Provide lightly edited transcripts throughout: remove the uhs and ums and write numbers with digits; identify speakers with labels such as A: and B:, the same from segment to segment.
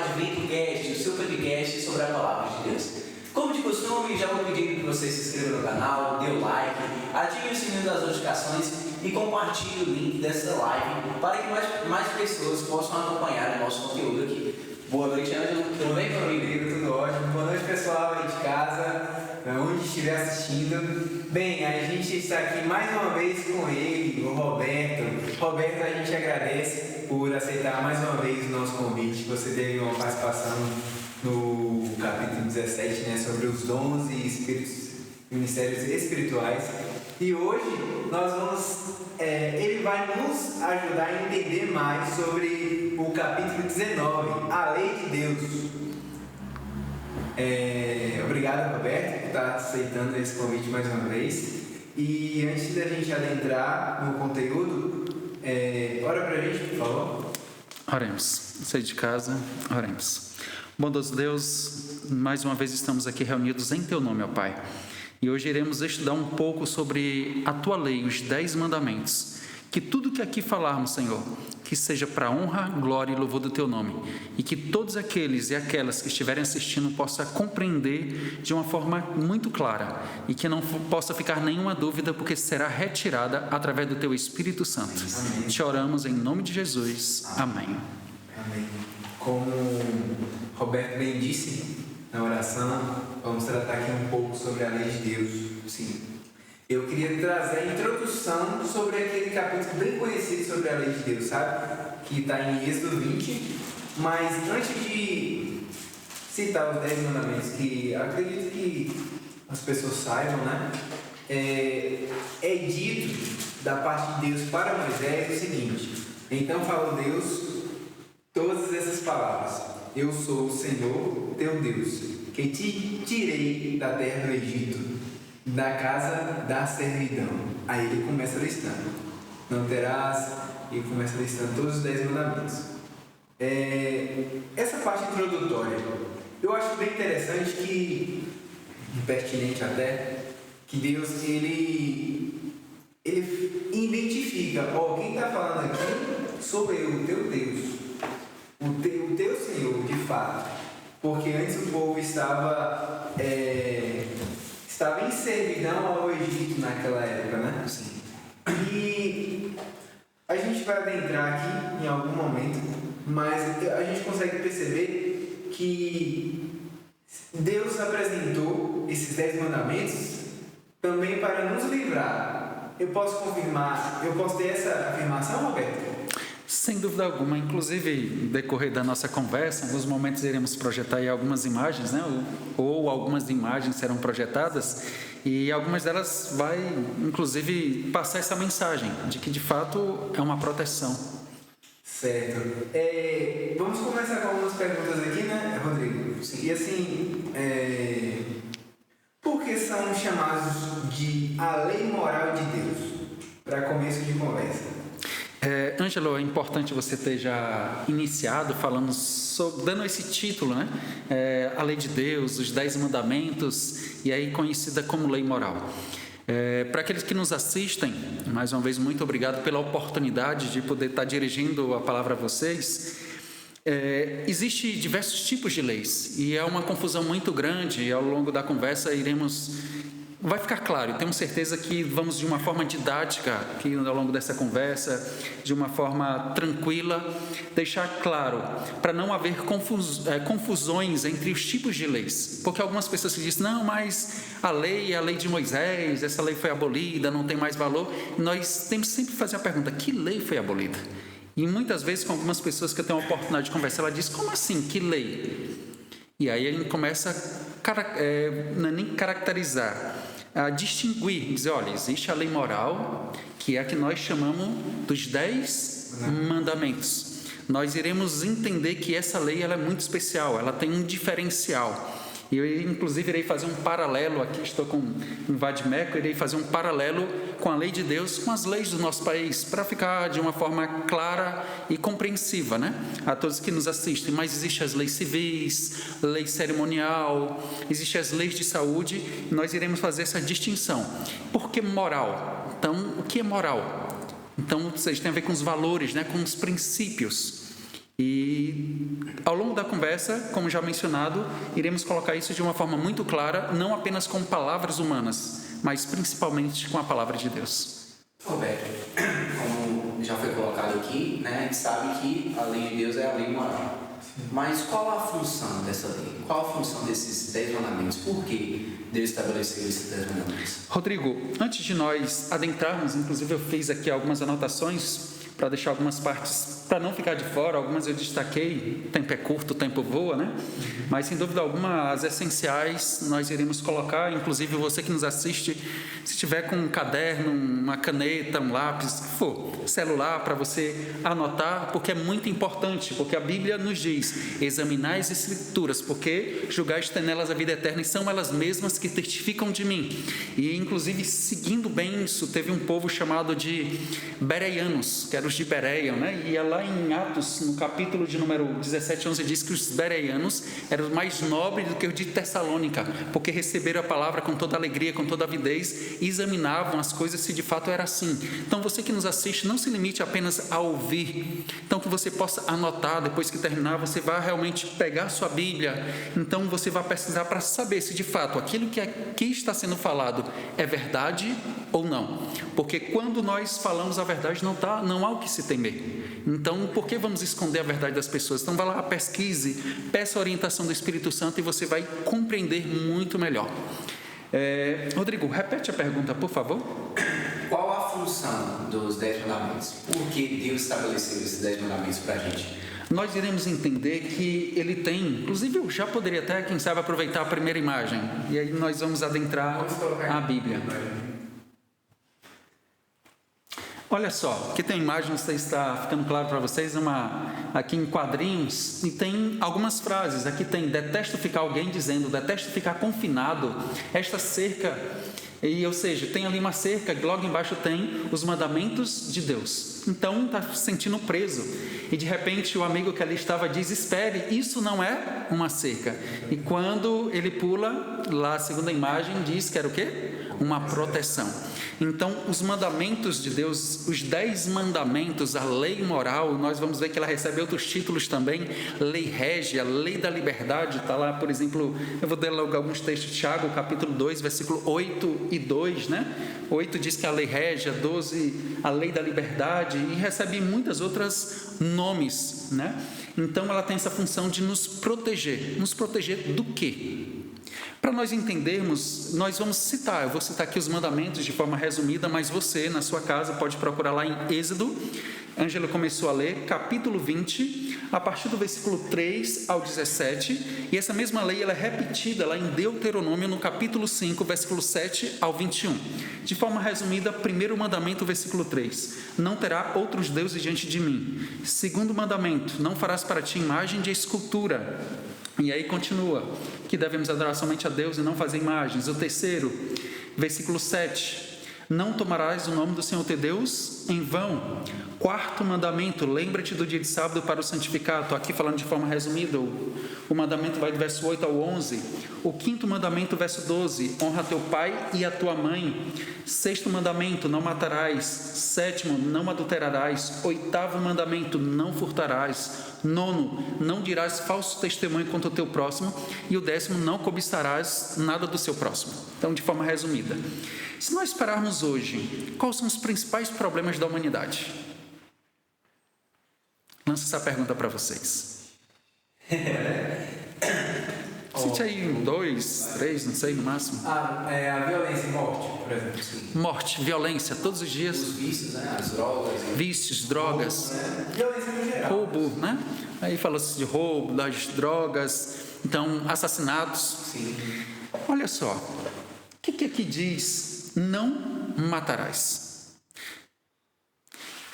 A: Adventocast, o seu podcast sobre a Palavra de Deus. Como de costume, já vou pedir que você se inscreva no canal, dê o like, ative o sininho das notificações e compartilhe o link dessa live para que mais pessoas possam acompanhar o nosso conteúdo aqui. Boa noite, Ângelo. Tudo bem, família? Tudo ótimo. Boa noite, pessoal aí de casa, onde estiver assistindo. Bem, a gente está aqui mais uma vez com ele, o Roberto. Roberto, a gente agradece por aceitar mais uma vez o nosso convite. Você teve uma participação no capítulo 17, né, sobre os dons e ministérios espirituais. E hoje nós vamos, ele vai nos ajudar a entender mais sobre o capítulo 19, a lei de Deus. Obrigado, Roberto, por estar aceitando esse convite mais uma vez. E antes da gente adentrar no conteúdo, ora pra gente, por favor.
B: Oremos. Saí de casa, oremos. Bondoso Deus, mais uma vez estamos aqui reunidos em Teu nome, ó Pai. E hoje iremos estudar um pouco sobre a Tua lei, os 10 mandamentos. Que tudo que aqui falarmos, Senhor, que seja para a honra, glória e louvor do Teu nome. E que todos aqueles e aquelas que estiverem assistindo possam compreender de uma forma muito clara. E que não possa ficar nenhuma dúvida, porque será retirada através do Teu Espírito Santo.
A: Amém.
B: Te oramos em nome de Jesus. Amém.
A: Amém. Como Roberto bem disse na oração, vamos tratar aqui um pouco sobre a lei de Deus. Sim. Eu queria trazer a introdução sobre aquele capítulo bem conhecido sobre a lei de Deus, sabe? Que está em Êxodo 20. Mas antes de citar os 10 mandamentos, que acredito que as pessoas saibam, né? É dito da parte de Deus para Moisés o seguinte: então falou Deus todas essas palavras: eu sou o Senhor teu Deus, que te tirei da terra do Egito, da casa da servidão. Aí ele começa listando: não terás, e começa listando todos os 10 mandamentos. Essa parte introdutória eu acho bem interessante, que pertinente até, que Deus ele identifica: quem está falando aqui sou eu, o teu Deus, o teu Senhor, de fato. Porque antes o povo estava em servidão ao Egito naquela época, né? Sim. E a gente vai adentrar aqui em algum momento, mas a gente consegue perceber que Deus apresentou esses 10 mandamentos também para nos livrar. Eu posso confirmar, eu posso ter essa afirmação, Roberto?
B: Sem dúvida alguma. Inclusive, no decorrer da nossa conversa, em alguns momentos iremos projetar aí algumas imagens, né? Ou algumas imagens serão projetadas, e algumas delas vai, inclusive, passar essa mensagem de que, de fato, é uma proteção.
A: Certo. Vamos começar com algumas perguntas aqui, né, Rodrigo? Sim. E assim, por que são chamados de a lei moral de Deus? Para começo de conversa.
B: Ângelo, é importante você ter já iniciado falando dando esse título, né? A lei de Deus, os 10 mandamentos, e aí conhecida como lei moral. Para aqueles que nos assistem, mais uma vez, muito obrigado pela oportunidade de poder estar dirigindo a palavra a vocês. Existem diversos tipos de leis, e é uma confusão muito grande, e ao longo da conversa vai ficar claro, tenho certeza que vamos de uma forma didática, aqui ao longo dessa conversa, de uma forma tranquila, deixar claro, para não haver confusões entre os tipos de leis, porque algumas pessoas se dizem: não, mas a lei é a lei de Moisés, essa lei foi abolida, não tem mais valor. Nós temos sempre que fazer a pergunta: que lei foi abolida? E muitas vezes com algumas pessoas que eu tenho a oportunidade de conversar, ela diz: como assim, que lei? E aí a gente começa não é nem caracterizar, a distinguir, dizer: olha, existe a lei moral, que é a que nós chamamos dos 10 mandamentos. Nós iremos entender que essa lei ela é muito especial, ela tem um diferencial. E eu, inclusive, irei fazer um paralelo, aqui estou com um vade-mecum, irei fazer um paralelo com a lei de Deus, com as leis do nosso país, para ficar de uma forma clara e compreensiva, né? A todos que nos assistem. Mas existem as leis civis, lei cerimonial, existem as leis de saúde, e nós iremos fazer essa distinção. Por que moral? Então, o que é moral? Então, ou seja, tem a ver com os valores, né? Com os princípios. E ao longo da conversa, como já mencionado, iremos colocar isso de uma forma muito clara, não apenas com palavras humanas, mas principalmente com a palavra de Deus.
A: Roberto, como já foi colocado aqui, né, a gente sabe que a lei de Deus é a lei moral. Mas qual a função dessa lei? Qual a função desses 10 mandamentos? Por que Deus estabeleceu esses 10 mandamentos?
B: Rodrigo, antes de nós adentrarmos, inclusive eu fiz aqui algumas anotações para deixar algumas partes, para não ficar de fora, algumas eu destaquei, o tempo é curto, o tempo voa, né? Mas sem dúvida alguma, as essenciais nós iremos colocar, inclusive você que nos assiste, se tiver com um caderno, uma caneta, um lápis, o que for, celular, para você anotar, porque é muito importante, porque a Bíblia nos diz, examinai as Escrituras, porque julgais ter nelas a vida eterna, e são elas mesmas que testificam de mim. E inclusive, seguindo bem isso, teve um povo chamado de bereianos, que eram os de Bereia, né? E lá em Atos, no capítulo de número 17, 11, diz que os bereianos eram mais nobres do que os de Tessalônica, porque receberam a palavra com toda alegria, com toda avidez, e examinavam as coisas se de fato era assim. Então você que nos assiste, não se limite apenas a ouvir, então que você possa anotar, depois que terminar, você vai realmente pegar a sua Bíblia, então você vai pesquisar para saber se de fato aquilo que aqui está sendo falado é verdade ou não, porque quando nós falamos a verdade, não há o que se temer. Então, por que vamos esconder a verdade das pessoas? Então, vá lá, pesquise, peça a orientação do Espírito Santo e você vai compreender muito melhor. Rodrigo, repete a pergunta, por favor.
A: Qual a função dos 10 mandamentos? Por que Deus estabeleceu esses 10 mandamentos para a gente?
B: Nós iremos entender que ele tem, inclusive eu já poderia até, quem sabe, aproveitar a primeira imagem, e aí nós vamos adentrar a Bíblia. Olha só, aqui tem uma imagem, não sei se está ficando claro para vocês, aqui em quadrinhos, e tem algumas frases. Aqui tem, detesto ficar alguém dizendo, detesto ficar confinado, esta cerca, ou seja, tem ali uma cerca, logo embaixo tem os mandamentos de Deus. Então, está se sentindo preso. E de repente o amigo que ali estava diz, espere, isso não é uma cerca. E quando ele pula, lá a segunda imagem diz que era o quê? Uma proteção. Então, os mandamentos de Deus, os 10 mandamentos, a lei moral, nós vamos ver que ela recebe outros títulos também, lei régia, lei da liberdade, está lá, por exemplo, eu vou ler logo alguns textos, Tiago, capítulo 2, versículo 8 e 2, né? 8 diz que a lei régia, 12, a lei da liberdade, e recebe muitas outras nomes, né? Então, ela tem essa função de nos proteger do quê? Para nós entendermos, nós vamos citar, eu vou citar aqui os mandamentos de forma resumida, mas você, na sua casa, pode procurar lá em Êxodo. Ângela começou a ler, capítulo 20, a partir do versículo 3 ao 17, e essa mesma lei ela é repetida lá em Deuteronômio, no capítulo 5, versículo 7 ao 21. De forma resumida, primeiro mandamento, versículo 3, não terá outros deuses diante de mim. Segundo mandamento, não farás para ti imagem de escultura. E aí continua, que devemos adorar somente a Deus e não fazer imagens. O terceiro, versículo 7, não tomarás o nome do Senhor teu Deus em vão. Quarto mandamento, lembra-te do dia de sábado para o santificar. Estou aqui falando de forma resumida, o mandamento vai do verso 8 ao 11. O quinto mandamento, verso 12, honra teu pai e a tua mãe. Sexto mandamento, não matarás. Sétimo, não adulterarás. Oitavo mandamento, não furtarás. Nono, não dirás falso testemunho contra o teu próximo. E o décimo, não cobiçarás nada do seu próximo. Então, de forma resumida, se nós pararmos hoje, quais são os principais problemas da humanidade? Lanço essa pergunta para vocês. Cite aí 2, 3, não sei, no máximo.
A: A violência e morte, por exemplo. Sim.
B: Morte, violência, todos os dias.
A: Os vícios, né? As drogas.
B: Vícios, drogas.
A: Violência no geral.
B: Roubo, né? Aí fala-se de roubo, das drogas. Então, assassinatos.
A: Sim.
B: Olha só, o que aqui diz? Não matarás.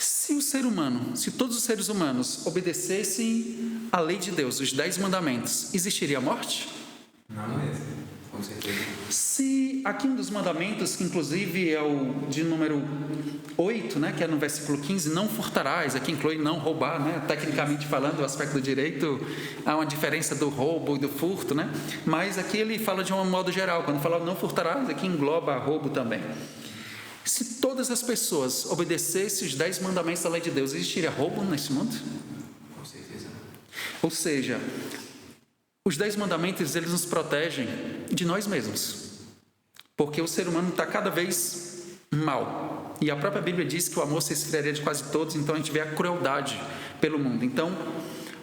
B: Se todos os seres humanos obedecessem à lei de Deus, os 10 mandamentos, existiria morte?
A: Não mesmo, com certeza.
B: Se aqui um dos mandamentos, que inclusive é o de número 8, né, que é no versículo 15, não furtarás, aqui inclui não roubar, né, tecnicamente falando, o aspecto do direito, há uma diferença do roubo e do furto, né, mas aqui ele fala de um modo geral, quando fala não furtarás, aqui engloba roubo também. Se todas as pessoas obedecessem os 10 mandamentos da lei de Deus, existiria roubo nesse mundo?
A: Com certeza.
B: Ou seja, os 10 mandamentos, eles nos protegem de nós mesmos. Porque o ser humano está cada vez mal. E a própria Bíblia diz que o amor se esfriaria de quase todos, então a gente vê a crueldade pelo mundo. Então,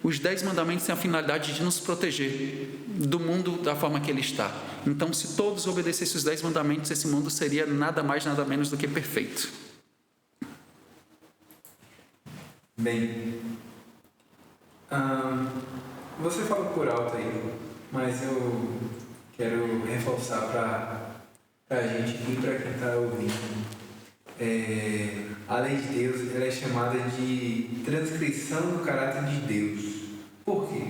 B: os 10 mandamentos têm a finalidade de nos proteger do mundo da forma que ele está. Então, se todos obedecessem os 10 mandamentos, esse mundo seria nada mais, nada menos do que perfeito.
C: Bem, você falou por alto aí, mas eu quero reforçar para a gente e para quem está ouvindo. A lei de Deus, ela é chamada de transcrição do caráter de Deus. Por quê?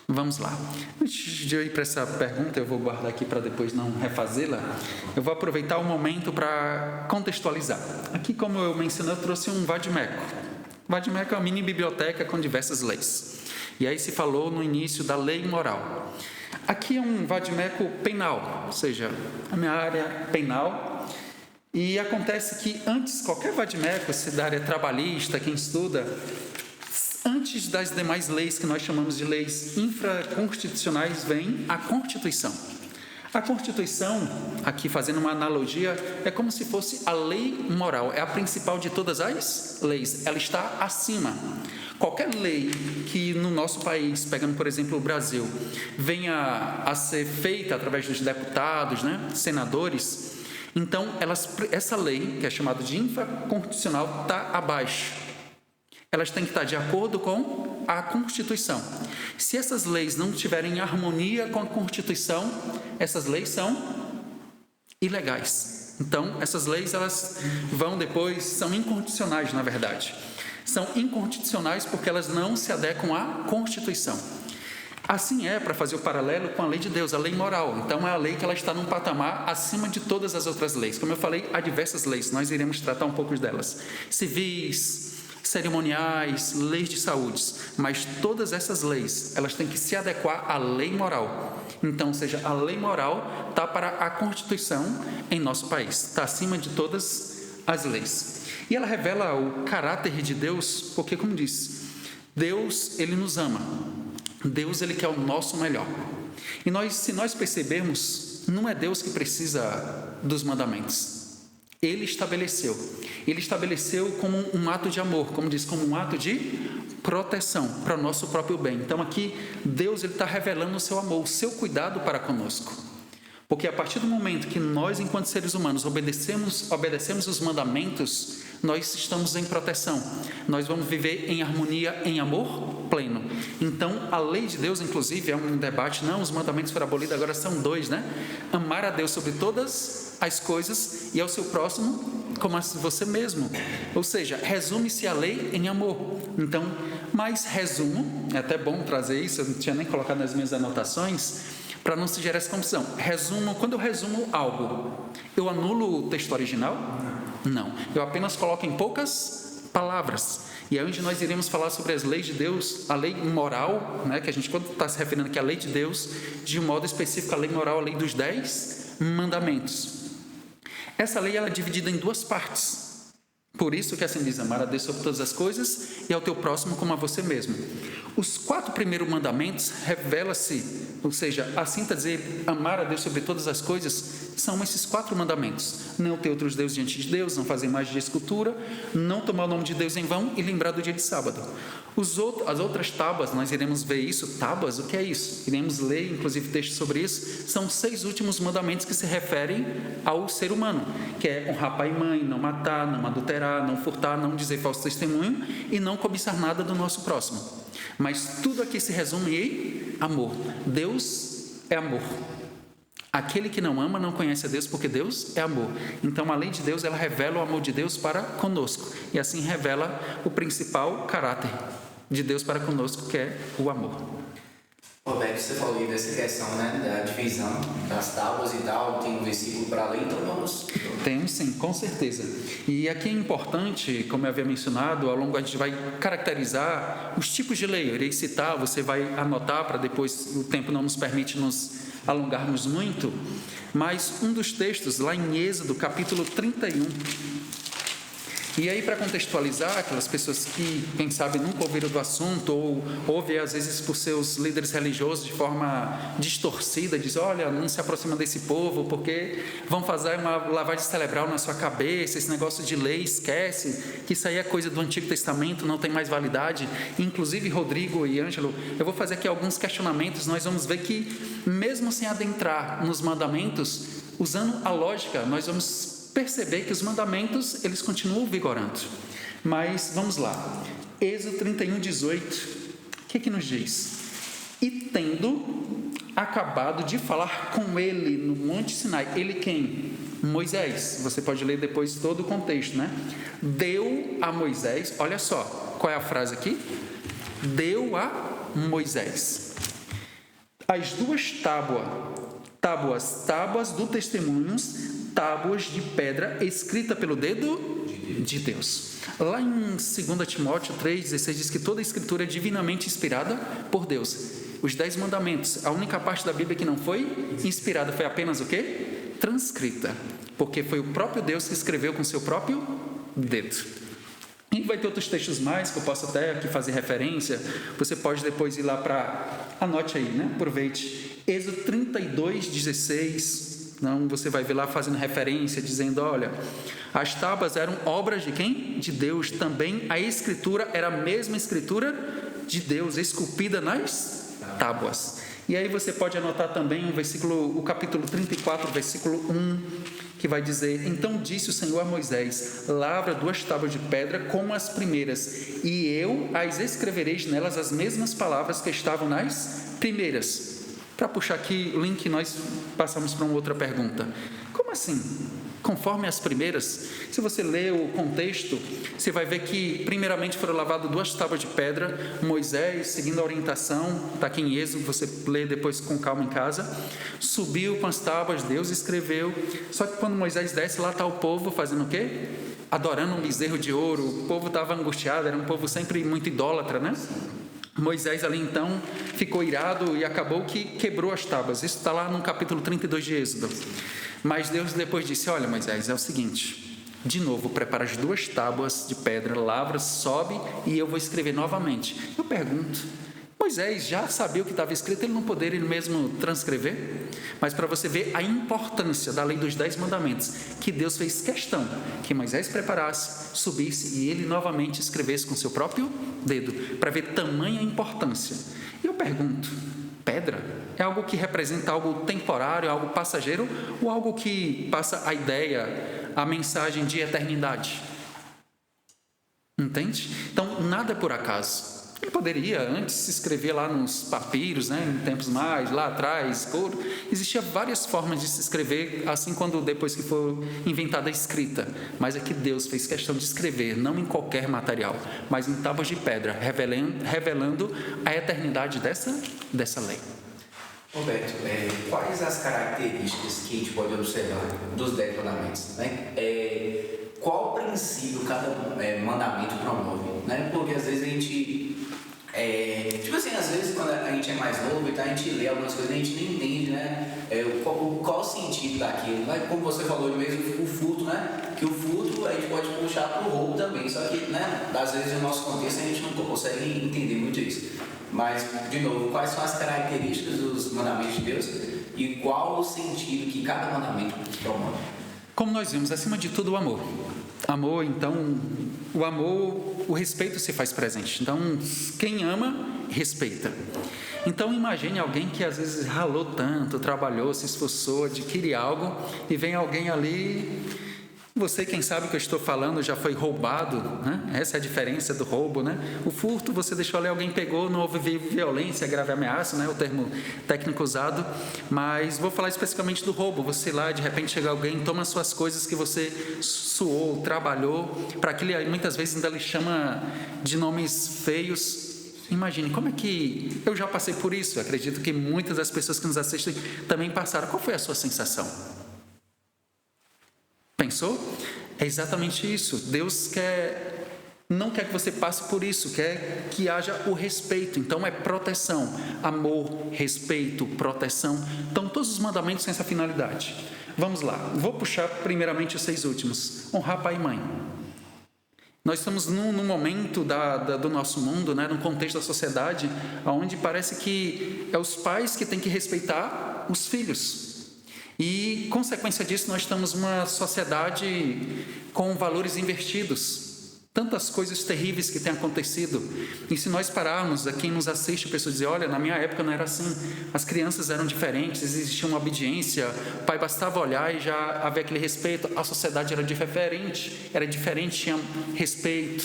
B: Vamos lá. Antes de eu ir para essa pergunta, eu vou guardar aqui para depois não refazê-la. Eu vou aproveitar o momento para contextualizar. Aqui, como eu mencionei, eu trouxe um vade-mecum. Vade-mecum é uma mini biblioteca com diversas leis. E aí se falou no início da lei moral. Aqui é um vade-mecum penal, ou seja, a minha área penal. E acontece que antes, qualquer vade-mecum, se da área trabalhista, quem estuda, antes das demais leis que nós chamamos de leis infraconstitucionais, vem a Constituição. A Constituição, aqui fazendo uma analogia, é como se fosse a lei moral, é a principal de todas as leis, ela está acima. Qualquer lei que no nosso país, pegando por exemplo o Brasil, venha a ser feita através dos deputados, senadores, então essa lei, que é chamada de infraconstitucional, está abaixo. Elas têm que estar de acordo com a Constituição. Se essas leis não estiverem em harmonia com a Constituição, essas leis são ilegais. Então, essas leis, elas vão depois, são inconstitucionais, na verdade. São inconstitucionais porque elas não se adequam à Constituição. Assim para fazer o paralelo com a lei de Deus, a lei moral. Então, é a lei que ela está num patamar acima de todas as outras leis. Como eu falei, há diversas leis, nós iremos tratar um pouco delas. Civis, cerimoniais, leis de saúde, mas todas essas leis, elas têm que se adequar à lei moral. Então, ou seja, a lei moral está para a Constituição em nosso país, está acima de todas as leis. E ela revela o caráter de Deus, porque, como disse, Deus, ele nos ama. Deus, ele quer o nosso melhor. E se nós percebermos, não é Deus que precisa dos mandamentos. Ele estabeleceu como um ato de amor, como diz, como um ato de proteção para o nosso próprio bem. Então aqui, Deus está revelando o seu amor, o seu cuidado para conosco. Porque a partir do momento que nós, enquanto seres humanos, obedecemos os mandamentos, nós estamos em proteção. Nós vamos viver em harmonia, em amor pleno. Então, a lei de Deus, inclusive, é um debate, não, os mandamentos foram abolidos, agora são 2, Amar a Deus sobre todas as coisas e ao seu próximo como a você mesmo. Ou seja, resume-se a lei em amor. Então, mais resumo, é até bom trazer isso, eu não tinha nem colocado nas minhas anotações, para não se gerar essa confusão. Quando eu resumo algo, eu anulo o texto original? Não. Eu apenas coloco em poucas palavras. E é onde nós iremos falar sobre as leis de Deus, a lei moral, que a gente, quando está se referindo aqui à lei de Deus, de um modo específico, a lei moral, a lei dos 10 mandamentos. Essa lei ela é dividida em 2 partes. Por isso que assim diz, amar a Deus sobre todas as coisas e ao teu próximo como a você mesmo. Os 4 primeiros mandamentos revela-se, ou seja, assim está dizer, amar a Deus sobre todas as coisas, são esses 4 mandamentos. Não ter outros deuses diante de Deus, não fazer imagem de escultura, não tomar o nome de Deus em vão e lembrar do dia de sábado. As outras tábuas, nós iremos ver isso, tábuas, o que é isso? Iremos ler, inclusive, textos sobre isso, são 6 últimos mandamentos que se referem ao ser humano, que é honrar pai e mãe, não matar, não adulterar, não furtar, não dizer falso testemunho e não cobiçar nada do nosso próximo. Mas tudo aqui se resume em amor. Deus é amor. Aquele que não ama não conhece a Deus, porque Deus é amor. Então, a lei de Deus, ela revela o amor de Deus para conosco. E assim revela o principal caráter de Deus para conosco, que é o amor.
A: Roberto, você falou aí dessa questão, da divisão das tábuas e tal, tem um versículo para ler, então vamos...
B: Tem sim, com certeza. E aqui é importante, como eu havia mencionado, ao longo a gente vai caracterizar os tipos de lei. Eu irei citar, você vai anotar para depois, o tempo não nos permite nos alongarmos muito, mas um dos textos lá em Êxodo, capítulo 31, E aí, para contextualizar, aquelas pessoas que, quem sabe, nunca ouviram do assunto, ou ouvem, às vezes, por seus líderes religiosos de forma distorcida, diz, olha, não se aproxima desse povo, porque vão fazer uma lavagem cerebral na sua cabeça, esse negócio de lei, esquece, que isso aí é coisa do Antigo Testamento, não tem mais validade. Inclusive, Rodrigo e Ângelo, eu vou fazer aqui alguns questionamentos, nós vamos ver que, mesmo sem adentrar nos mandamentos, usando a lógica, nós vamos perceber que os mandamentos, eles continuam vigorando. Mas, vamos lá. Êxodo 31:18, o que nos diz? E tendo acabado de falar com ele no Monte Sinai, ele quem? Moisés. Você pode ler depois todo o contexto, né? Deu a Moisés, olha só, qual é a frase aqui? Deu a Moisés as duas tábuas do testemunhos, tábuas de pedra escrita pelo dedo de Deus. Lá em 2 Timóteo 3,16 diz que toda a escritura é divinamente inspirada por Deus. Os 10 mandamentos, a única parte da Bíblia que não foi inspirada foi apenas o quê? Transcrita, porque foi o próprio Deus que escreveu com seu próprio dedo. E vai ter outros textos mais que eu posso até aqui fazer referência. Você pode depois ir lá para... Anote aí, né? Aproveite. Êxodo 32:16. Então, você vai ver lá fazendo referência, dizendo, olha, as tábuas eram obras de quem? De Deus. Também a escritura era a mesma escritura de Deus, esculpida nas tábuas. E aí você pode anotar também o capítulo 34, versículo 1, que vai dizer, então disse o Senhor a Moisés, lavra 2 tábuas de pedra como as primeiras, e eu as escrevereis nelas as mesmas palavras que estavam nas primeiras. Para puxar aqui o link, nós passamos para uma outra pergunta. Como assim? Conforme as primeiras? Se você ler o contexto, você vai ver que primeiramente foram lavadas 2 tábuas de pedra. Moisés, seguindo a orientação, está aqui em Êxodo, você lê depois com calma em casa, subiu com as tábuas, Deus escreveu. Só que quando Moisés desce, lá está o povo fazendo o quê? Adorando um bezerro de ouro. O povo estava angustiado, era um povo sempre muito idólatra, né? Moisés ali então ficou irado e acabou que quebrou as tábuas. Isso está lá no capítulo 32 de Êxodo. Mas Deus depois disse, olha Moisés, é o seguinte, de novo, prepara as 2 tábuas de pedra, lavra, sobe e eu vou escrever novamente. Eu pergunto, Moisés já sabia o que estava escrito, ele não poderia ele mesmo transcrever? Mas para você ver a importância da lei dos 10 mandamentos, que Deus fez questão que Moisés preparasse, subisse e ele novamente escrevesse com seu próprio dedo, para ver tamanha importância. E eu pergunto, pedra é algo que representa algo temporário, algo passageiro, ou algo que passa a ideia, a mensagem de eternidade? Entende? Então, nada é por acaso. Ele poderia antes se escrever lá nos papiros, né, em tempos mais, lá atrás, couro. Existiam várias formas de se escrever, assim quando depois que foi inventada a escrita. Mas é que Deus fez questão de escrever, não em qualquer material, mas em tábuas de pedra, revelando a eternidade dessa lei.
A: Roberto, quais as características que a gente pode observar dos 10 mandamentos, né? Qual princípio cada mandamento promove, né? Porque às vezes a gente tipo assim, às vezes quando a gente é mais novo e tá, a gente lê algumas coisas e a gente nem entende, né? Qual o sentido daquilo, né? Como você falou mesmo, o furto, né? Que o furto a gente pode puxar para o roubo também, só que, né? Às vezes no nosso contexto a gente não consegue entender muito isso. Mas, de novo, quais são as características dos mandamentos de Deus e qual o sentido que cada mandamento promove?
B: Como nós vimos, acima de tudo o amor. Amor, então, o amor, o respeito se faz presente. Então, quem ama, respeita. Então, imagine alguém que às vezes ralou tanto, trabalhou, se esforçou, adquire algo e vem alguém ali... Você, quem sabe o que eu estou falando, já foi roubado, né? Essa é a diferença do roubo, né? O furto, você deixou ali, alguém pegou, não houve violência, grave ameaça, né? O termo técnico usado. Mas vou falar especificamente do roubo. Você lá, de repente chega alguém, toma suas coisas que você suou, trabalhou, para aquilo, muitas vezes ainda lhe chama de nomes feios. Imagine, como é que... Eu já passei por isso, acredito que muitas das pessoas que nos assistem também passaram. Qual foi a sua sensação? Pensou? É exatamente isso. Deus não quer que você passe por isso, quer que haja o respeito. Então é proteção, amor, respeito, proteção. Então todos os mandamentos têm essa finalidade. Vamos lá, vou puxar primeiramente os 6 últimos. Honrar pai e mãe. Nós estamos num momento do nosso mundo, né, num contexto da sociedade, onde parece que é os pais que têm que respeitar os filhos. E, consequência disso, nós estamos numa sociedade com valores invertidos. Tantas coisas terríveis que têm acontecido. E se nós pararmos, a quem nos assiste, a pessoa dizer, olha, na minha época não era assim. As crianças eram diferentes, existia uma obediência, o pai bastava olhar e já havia aquele respeito. A sociedade era diferente, tinha respeito.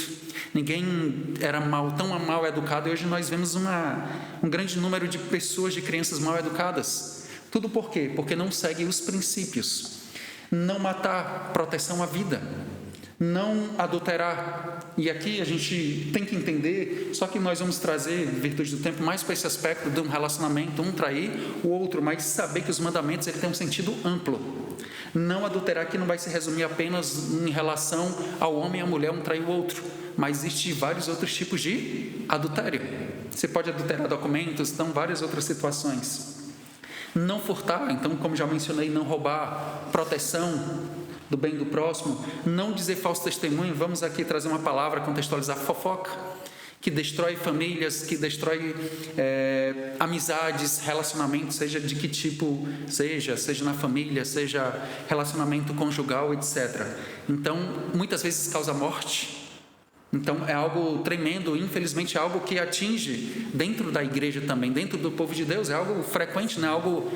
B: Ninguém era tão mal educado. E hoje nós vemos um grande número de pessoas, de crianças mal educadas. Tudo por quê? Porque não seguem os princípios. Não matar, proteção à vida. Não adulterar. E aqui a gente tem que entender, só que nós vamos trazer, virtude do tempo, mais para esse aspecto de um relacionamento, um trair o outro, mas saber que os mandamentos ele tem um sentido amplo. Não adulterar aqui não vai se resumir apenas em relação ao homem e à mulher, um trair o outro, mas existem vários outros tipos de adultério. Você pode adulterar documentos, então várias outras situações. Não furtar, então, como já mencionei, não roubar, proteção do bem do próximo, não dizer falso testemunho. Vamos aqui trazer uma palavra, contextualizar: fofoca, que destrói famílias, que destrói amizades, relacionamentos, seja de que tipo seja na família, seja relacionamento conjugal, etc. Então, muitas vezes causa morte. Então, é algo tremendo, infelizmente é algo que atinge dentro da igreja também, dentro do povo de Deus, é algo frequente, não é algo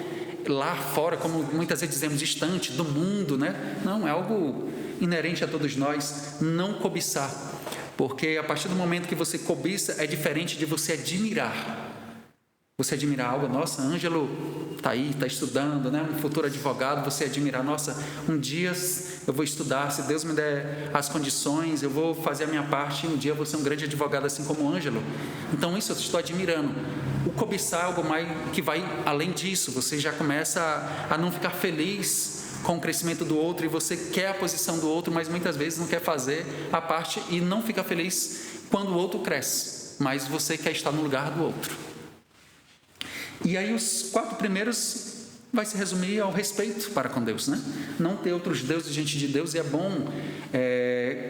B: lá fora, como muitas vezes dizemos, distante do mundo, né? Não, é algo inerente a todos nós. Não cobiçar, porque a partir do momento que você cobiça, é diferente de você admirar. Você admirar algo, nossa, Ângelo está aí, está estudando, né? Um futuro advogado, você admirar, nossa, um dia eu vou estudar, se Deus me der as condições, eu vou fazer a minha parte, e um dia eu vou ser um grande advogado assim como o Ângelo. Então isso eu estou admirando. O cobiçar é algo mais que vai além disso, você já começa a não ficar feliz com o crescimento do outro, e você quer a posição do outro, mas muitas vezes não quer fazer a parte e não fica feliz quando o outro cresce, mas você quer estar no lugar do outro. E aí os 4 primeiros vai se resumir ao respeito para com Deus, né? Não ter outros deuses diante de Deus. E é bom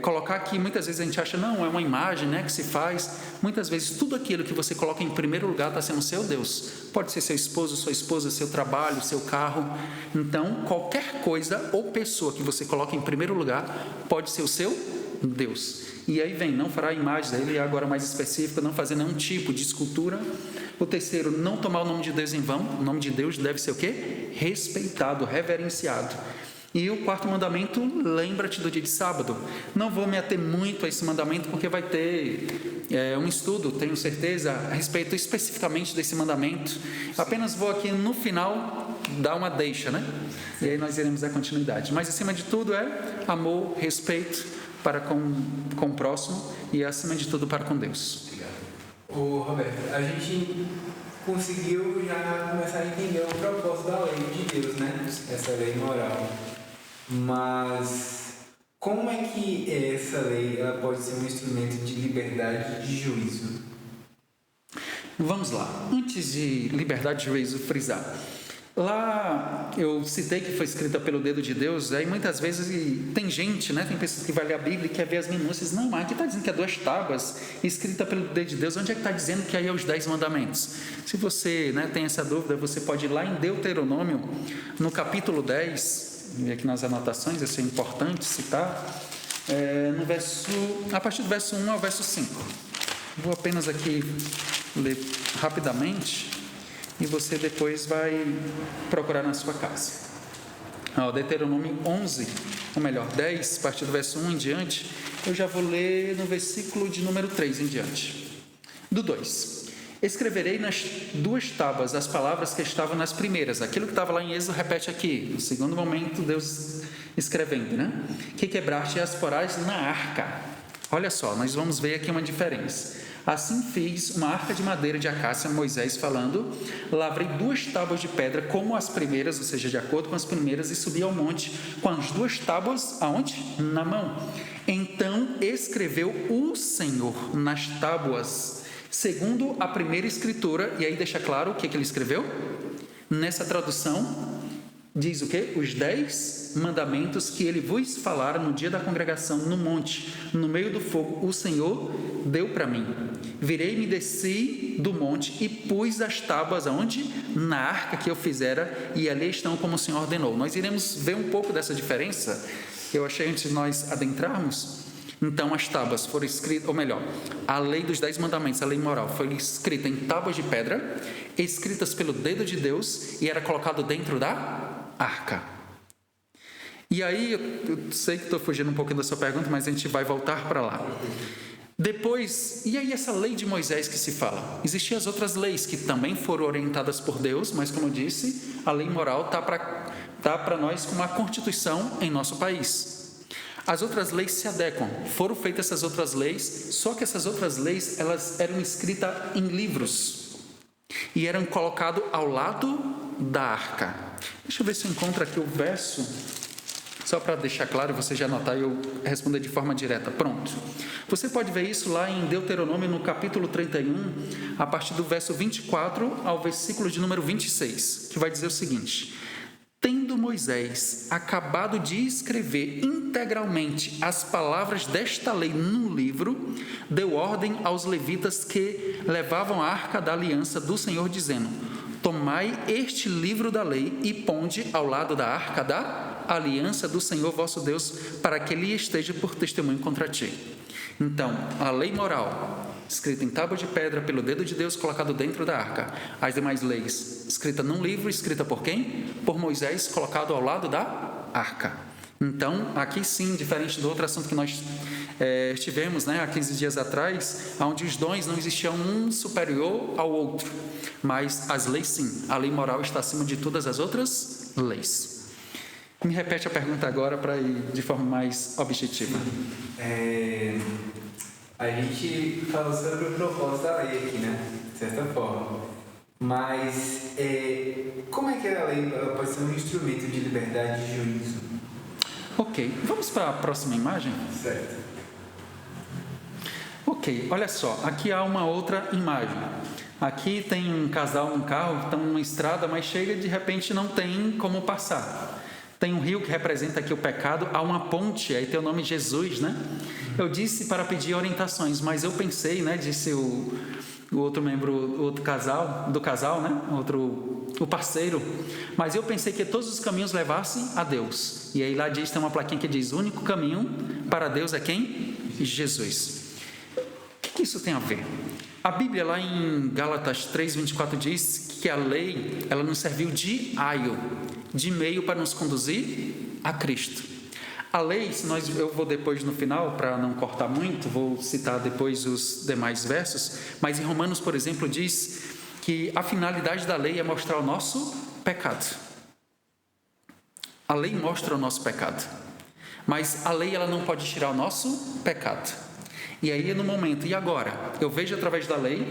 B: colocar aqui, muitas vezes a gente acha, não, é uma imagem, né, que se faz. Muitas vezes tudo aquilo que você coloca em primeiro lugar está sendo seu Deus. Pode ser seu esposo, sua esposa, seu trabalho, seu carro. Então, qualquer coisa ou pessoa que você coloca em primeiro lugar pode ser o seu Deus. E aí vem, não fará imagens, ele é agora mais específico, não fazer nenhum tipo de escultura. O terceiro, não tomar o nome de Deus em vão. O nome de Deus deve ser o quê? Respeitado, reverenciado. E o 4º mandamento, lembra-te do dia de sábado. Não vou me ater muito a esse mandamento, porque vai ter um estudo, tenho certeza, a respeito especificamente desse mandamento. Apenas vou aqui no final dar uma deixa, né? E aí nós iremos dar continuidade. Mas acima de tudo é amor, respeito para com o próximo e acima de tudo para com Deus.
C: Ô Roberto, a gente conseguiu já começar a entender o propósito da lei de Deus, né? Essa lei moral. Mas como é que essa lei ela pode ser um instrumento de liberdade de juízo?
B: Vamos lá. Antes de liberdade de juízo, frisar. Lá eu citei que foi escrita pelo dedo de Deus, aí muitas vezes tem gente, né, tem pessoas que vai ler a Bíblia e quer ver as minúcias. Não, mas aqui está dizendo que é 2 tábuas, escrita pelo dedo de Deus. Onde é que está dizendo que aí é os 10 mandamentos? Se você, né, tem essa dúvida, você pode ir lá em Deuteronômio, no capítulo 10, e aqui nas anotações, isso é importante citar, a partir do verso 1 ao verso 5. Vou apenas aqui ler rapidamente, e você depois vai procurar na sua casa. Deuteronômio 11, ou melhor, 10, a partir do verso 1 em diante, eu já vou ler no versículo de número 3 em diante. Do 2. Escreverei nas 2 tábuas as palavras que estavam nas primeiras. Aquilo que estava lá em Êxodo repete aqui, no segundo momento, Deus escrevendo, né? Que quebraste e as porás na arca. Olha só, nós vamos ver aqui uma diferença. Assim fiz uma arca de madeira de acácia, Moisés falando, lavrei 2 tábuas de pedra como as primeiras, ou seja, de acordo com as primeiras, e subi ao monte com as 2 tábuas, aonde? Na mão. Então escreveu o Senhor nas tábuas, segundo a primeira escritura, e aí deixa claro o que ele escreveu. Nessa tradução, diz o quê? Os 10 mandamentos que ele vos falara no dia da congregação, no monte, no meio do fogo, o Senhor deu para mim. Virei-me, desci do monte e pus as tábuas aonde? Na arca que eu fizera, e ali estão como o Senhor ordenou. Nós iremos ver um pouco dessa diferença, que eu achei antes de nós adentrarmos. Então as tábuas foram escritas, ou melhor, a lei dos 10 mandamentos, a lei moral, foi escrita em tábuas de pedra, escritas pelo dedo de Deus, e era colocado dentro da arca. E aí, eu sei que estou fugindo um pouquinho da sua pergunta, mas a gente vai voltar para lá. Depois, e aí essa lei de Moisés que se fala? Existiam as outras leis que também foram orientadas por Deus, mas como eu disse, a lei moral está para nós como uma constituição em nosso país. As outras leis se adequam, foram feitas essas outras leis, só que essas outras leis, elas eram escritas em livros e eram colocadas ao lado da arca. Deixa eu ver se eu encontro aqui o verso, só para deixar claro, você já anotar e eu responder de forma direta. Pronto. Você pode ver isso lá em Deuteronômio, no capítulo 31, a partir do verso 24 ao versículo de número 26, que vai dizer o seguinte: tendo Moisés acabado de escrever integralmente as palavras desta lei num livro, deu ordem aos levitas que levavam a arca da aliança do Senhor, dizendo: tomai este livro da lei e ponde ao lado da arca da aliança do Senhor vosso Deus, para que ele esteja por testemunho contra ti. Então, a lei moral, escrita em tábua de pedra pelo dedo de Deus, colocado dentro da arca. As demais leis, escrita num livro, escrita por quem? Por Moisés, colocado ao lado da arca. Então, aqui sim, diferente do outro assunto que nós tivemos, há 15 dias atrás, onde os dons não existiam um superior ao outro, mas as leis sim, a lei moral está acima de todas as outras leis. Me repete a pergunta agora para ir de forma mais objetiva.
C: A gente falou sobre o propósito da lei aqui, de certa forma. Mas como é que a lei pode ser um instrumento de liberdade de juízo?
B: Ok, vamos para a próxima imagem?
C: Certo.
B: Ok, olha só, aqui há uma outra imagem. Aqui tem um casal num carro, estão numa estrada, mas chega e de repente não tem como passar. Tem um rio que representa aqui o pecado, há uma ponte, aí tem o nome Jesus, Eu disse para pedir orientações, mas eu pensei, disse o outro membro, o outro casal, o parceiro, mas eu pensei que todos os caminhos levassem a Deus. E aí lá diz, tem uma plaquinha que diz: o único caminho para Deus é quem? Jesus. O que isso tem a ver? A Bíblia lá em Gálatas 3:24 diz que a lei, ela nos serviu de aio, de meio para nos conduzir a Cristo. A lei, eu vou depois no final, para não cortar muito, vou citar depois os demais versos, mas em Romanos, por exemplo, diz que a finalidade da lei é mostrar o nosso pecado. A lei mostra o nosso pecado, mas a lei ela não pode tirar o nosso pecado. E aí no momento, e agora? Eu vejo através da lei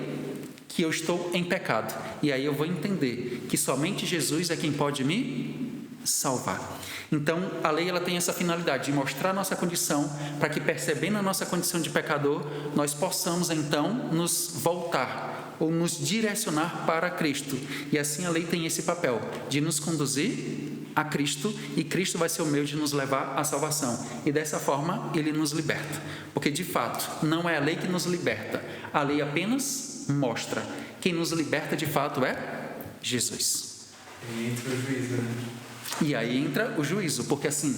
B: que eu estou em pecado, e aí eu vou entender que somente Jesus é quem pode me salvar. Então, a lei ela tem essa finalidade de mostrar a nossa condição, para que, percebendo a nossa condição de pecador, nós possamos, então, nos voltar ou nos direcionar para Cristo. E assim a lei tem esse papel de nos conduzir a Cristo, e Cristo vai ser o meio de nos levar à salvação. E dessa forma, Ele nos liberta. Porque, de fato, não é a lei que nos liberta, a lei apenas mostra. Quem nos liberta, de fato, é Jesus.
C: Entra o juízo,
B: E aí entra o juízo, porque assim,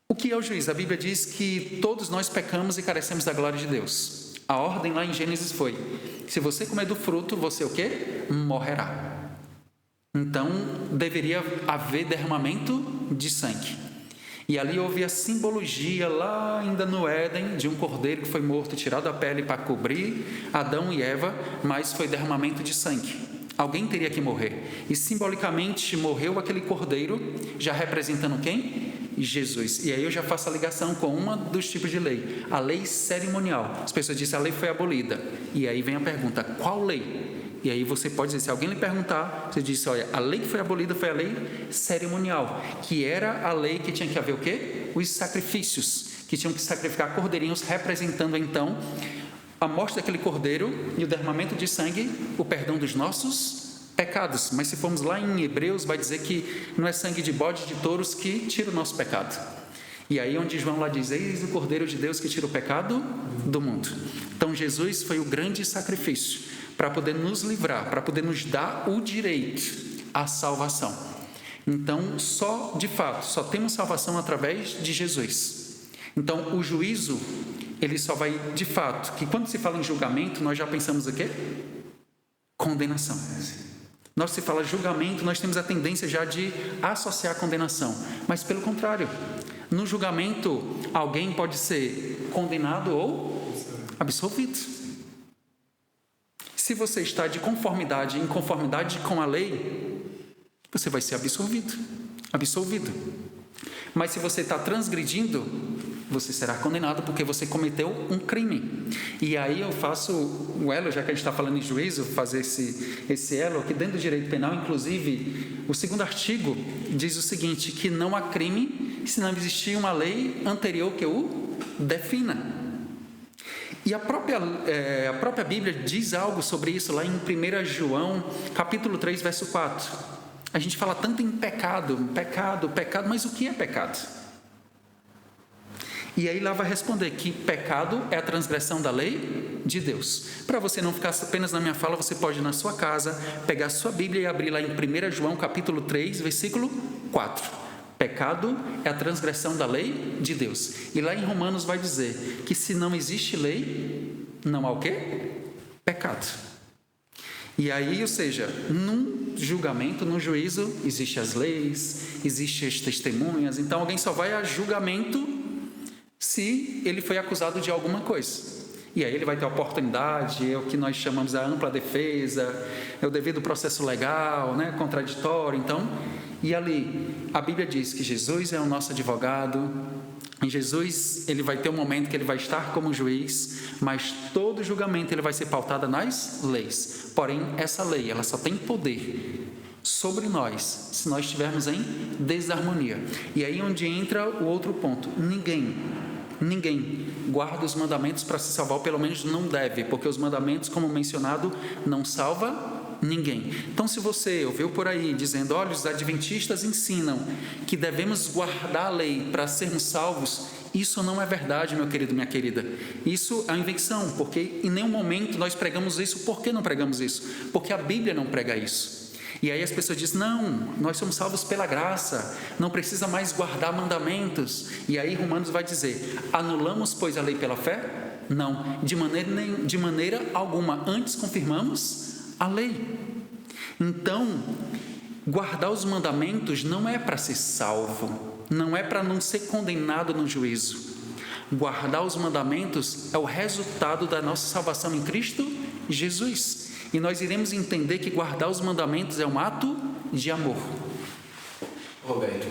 B: o que é o juízo? A Bíblia diz que todos nós pecamos e carecemos da glória de Deus. A ordem lá em Gênesis foi: se você comer do fruto, você o quê? Morrerá. Então, deveria haver derramamento de sangue. E ali houve a simbologia, lá ainda no Éden, de um cordeiro que foi morto, tirado a pele para cobrir Adão e Eva, mas foi derramamento de sangue. Alguém teria que morrer. E simbolicamente morreu aquele cordeiro, já representando quem? Jesus. E aí eu já faço a ligação com uma dos tipos de lei, a lei cerimonial. As pessoas dizem: a lei foi abolida. E aí vem a pergunta: qual lei? E aí você pode dizer, se alguém lhe perguntar, você diz: olha, a lei que foi abolida foi a lei cerimonial, que era a lei que tinha que haver o quê? Os sacrifícios, que tinham que sacrificar cordeirinhos, representando então a morte daquele cordeiro e o derramamento de sangue, o perdão dos nossos pecados. Mas se formos lá em Hebreus, vai dizer que não é sangue de bode de touros que tira o nosso pecado. E aí onde João lá diz, eis o Cordeiro de Deus que tira o pecado do mundo. Então Jesus foi o grande sacrifício para poder nos livrar, para poder nos dar o direito à salvação. Então, de fato, só temos salvação através de Jesus. Então, o juízo, ele só vai, de fato, que quando se fala em julgamento, nós já pensamos o quê? Condenação. Nós se fala julgamento, nós temos a tendência já de associar a condenação. Mas, pelo contrário, no julgamento, alguém pode ser condenado ou absolvido. Se você está de conformidade, em conformidade com a lei, você vai ser absolvido. Mas se você está transgredindo, você será condenado porque você cometeu um crime. E aí eu faço o elo, já que a gente está falando em juízo, fazer esse elo, que dentro do direito penal, inclusive, o 2º artigo diz o seguinte, que não há crime se não existir uma lei anterior que o defina. E a própria Bíblia diz algo sobre isso lá em 1 João, capítulo 3, verso 4. A gente fala tanto em pecado, mas o que é pecado? E aí lá vai responder que pecado é a transgressão da lei de Deus. Para você não ficar apenas na minha fala, você pode ir na sua casa, pegar a sua Bíblia e abrir lá em 1 João, capítulo 3, versículo 4. Pecado é a transgressão da lei de Deus. E lá em Romanos vai dizer que se não existe lei, não há o quê? Pecado. E aí, ou seja, num julgamento, num juízo, existem as leis, existem as testemunhas. Então, alguém só vai a julgamento se ele foi acusado de alguma coisa. E aí ele vai ter a oportunidade, é o que nós chamamos a ampla defesa, é o devido processo legal, né, contraditório. Então, e ali, a Bíblia diz que Jesus é o nosso advogado. Em Jesus, ele vai ter um momento que ele vai estar como juiz, mas todo julgamento ele vai ser pautado nas leis. Porém, essa lei, ela só tem poder sobre nós, se nós estivermos em desarmonia. E aí onde entra o outro ponto. Ninguém guarda os mandamentos para se salvar, ou pelo menos não deve, porque os mandamentos, como mencionado, não salva ninguém. Então, se você ouviu por aí dizendo, olha, os adventistas ensinam que devemos guardar a lei para sermos salvos, isso não é verdade, meu querido, minha querida. Isso é uma invenção, porque em nenhum momento nós pregamos isso. Por que não pregamos isso? Porque a Bíblia não prega isso. E aí as pessoas dizem, não, nós somos salvos pela graça, não precisa mais guardar mandamentos. E aí Romanos vai dizer, anulamos, pois, a lei pela fé? Não, de maneira alguma, antes confirmamos a lei. Então, guardar os mandamentos não é para ser salvo, não é para não ser condenado no juízo. Guardar os mandamentos é o resultado da nossa salvação em Cristo Jesus. E nós iremos entender que guardar os mandamentos é um ato de amor.
A: Roberto,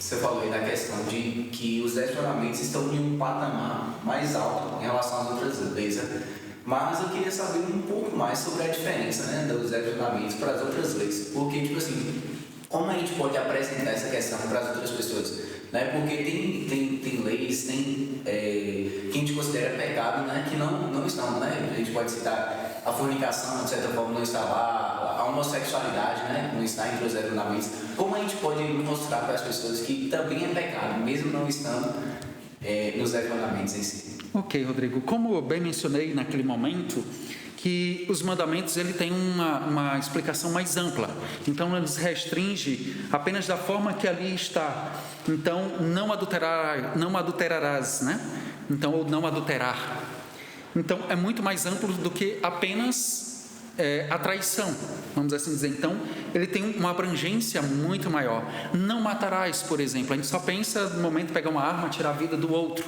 A: você falou aí da questão de que os 10 mandamentos estão em um patamar mais alto em relação às outras leis, né? Mas eu queria saber um pouco mais sobre a diferença, né, dos 10 mandamentos para as outras leis. Porque, tipo assim, como a gente pode apresentar essa questão para as outras pessoas? Né? Porque tem leis, tem que a gente considera pecado, né, que não estão, né? A gente pode citar a fornicação, de certa forma, não está lá, a homossexualidade, né, não está entre os 10 mandamentos. Como a gente pode mostrar para as pessoas que também é pecado, mesmo não estando nos 10 mandamentos em si?
B: Ok, Rodrigo. Como eu bem mencionei naquele momento, que os mandamentos ele tem uma explicação mais ampla. Então, eles restringe apenas da forma que ali está. Então, não adulterarás, né? Então, ou não adulterar. Então, é muito mais amplo do que apenas a traição, vamos assim dizer. Então, ele tem uma abrangência muito maior. Não matarás, por exemplo. A gente só pensa no momento de pegar uma arma, tirar a vida do outro.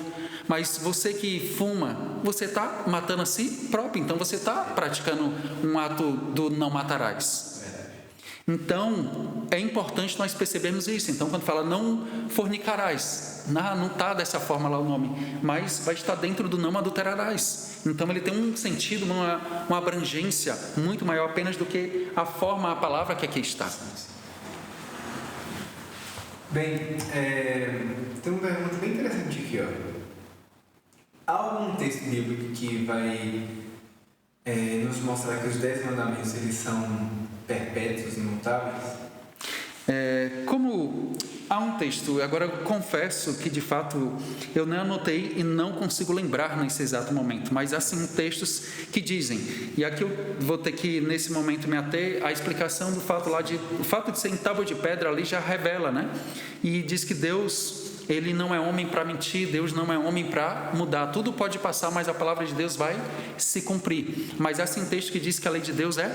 B: Mas você que fuma, você está matando a si próprio. Então, você está praticando um ato do não matarás. Então, é importante nós percebermos isso. Então, quando fala não fornicarás, não está dessa forma lá o nome, mas vai estar dentro do não adulterarás. Então, ele tem um sentido, uma abrangência muito maior apenas do que a forma, a palavra que aqui está.
C: Bem, tem uma pergunta bem interessante aqui, ó. Há algum texto bíblico que vai nos mostrar que os 10 mandamentos eles são perpétuos, imutáveis?
B: Como há um texto, agora eu confesso que de fato eu não anotei e não consigo lembrar nesse exato momento, mas há sim textos que dizem, e aqui eu vou ter que nesse momento me ater à explicação do fato lá o fato de ser em tábua de pedra ali já revela, né? E diz que Deus, Ele não é homem para mentir, Deus não é homem para mudar, tudo pode passar, mas a palavra de Deus vai se cumprir. Mas há sim texto que diz que a lei de Deus é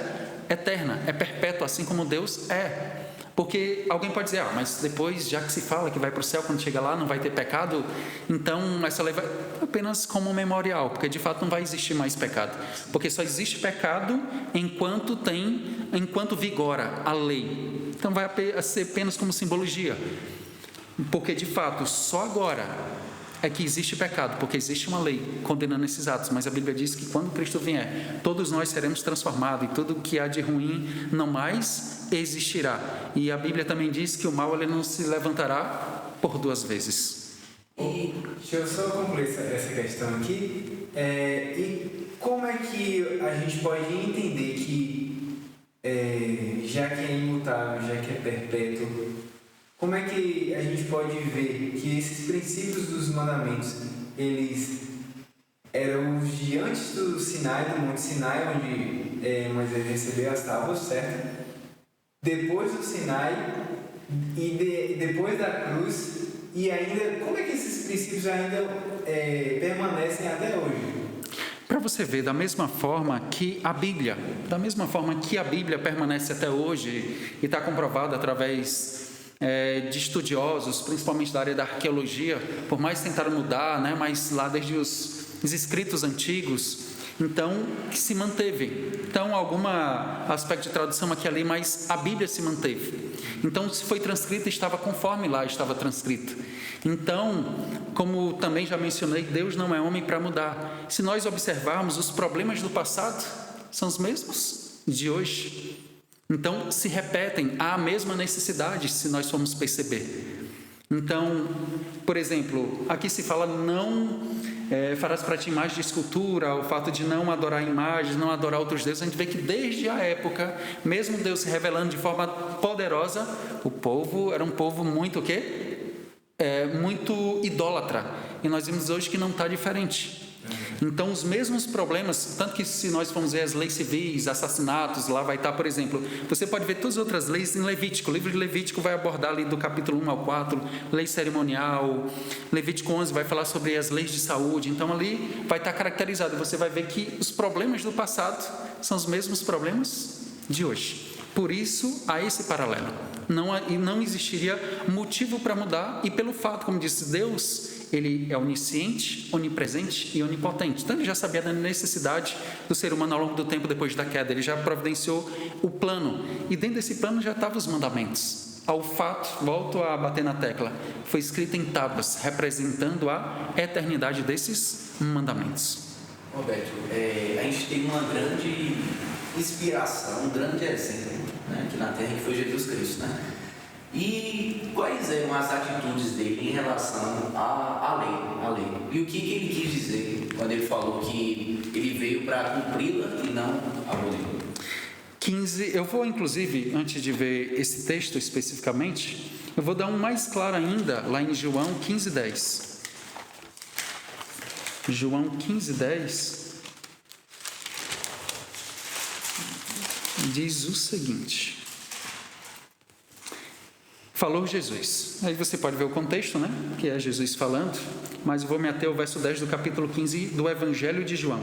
B: eterna, é perpétua, assim como Deus é. Porque alguém pode dizer, mas depois, já que se fala que vai para o céu, quando chega lá não vai ter pecado, então essa lei vai apenas como memorial, porque de fato não vai existir mais pecado. Porque só existe pecado enquanto vigora a lei. Então vai ser apenas como simbologia. Porque de fato, só agora é que existe pecado, porque existe uma lei condenando esses atos, mas a Bíblia diz que quando Cristo vier, todos nós seremos transformados e tudo que há de ruim não mais existirá. E a Bíblia também diz que o mal ele não se levantará por duas vezes.
C: E deixa eu só concluir essa questão aqui. E como é que a gente pode entender que, já que é imutável, já que é perpétuo, como é que a gente pode ver que esses princípios dos mandamentos, eles eram os de antes do Sinai, do Monte Sinai, onde Moisés recebeu as tábuas, certo? Depois do Sinai e depois da cruz, e ainda, como é que esses princípios ainda permanecem até hoje?
B: Para você ver, da mesma forma que a Bíblia permanece até hoje e está comprovada através de estudiosos, principalmente da área da arqueologia, por mais tentaram mudar, né, mas lá desde os escritos antigos, então que se manteve. Então algum aspecto de tradução aqui e ali, mas a Bíblia se manteve. Então se foi transcrita, estava conforme lá estava transcrito. Então, como também já mencionei, Deus não é homem para mudar. Se nós observarmos, os problemas do passado são os mesmos de hoje. Então, se repetem, há a mesma necessidade, se nós formos perceber. Então, por exemplo, aqui se fala não farás para ti imagem de escultura, o fato de não adorar imagens, não adorar outros deuses. A gente vê que desde a época, mesmo Deus se revelando de forma poderosa, o povo era um povo muito o quê? Muito idólatra. E nós vimos hoje que não está diferente. Então, os mesmos problemas, tanto que se nós formos ver as leis civis, assassinatos, lá vai estar, por exemplo, você pode ver todas as outras leis em Levítico. O livro de Levítico vai abordar ali do capítulo 1 ao 4, lei cerimonial. Levítico 11 vai falar sobre as leis de saúde. Então, ali vai estar caracterizado. Você vai ver que os problemas do passado são os mesmos problemas de hoje. Por isso, há esse paralelo. Não existiria motivo para mudar, e pelo fato, como disse Deus, Ele é onisciente, onipresente e onipotente. Então, Ele já sabia da necessidade do ser humano ao longo do tempo depois da queda. Ele já providenciou o plano. E dentro desse plano já estavam os mandamentos. Ao fato, volto a bater na tecla, foi escrito em tábuas, representando a eternidade desses mandamentos.
A: Roberto, a gente tem uma grande inspiração, um grande exemplo, né, aqui na Terra, que foi Jesus Cristo, né? E quais eram as atitudes dele em relação à lei? E o que ele quis dizer quando ele falou que ele veio para cumpri-la e não aboli-la?
B: 15, eu vou inclusive, antes de ver esse texto especificamente, eu vou dar um mais claro ainda, lá em João 15:10. João 15:10 diz o seguinte: falou Jesus. Aí você pode ver o contexto, né? Que é Jesus falando, mas eu vou me ater ao verso 10 do capítulo 15 do Evangelho de João.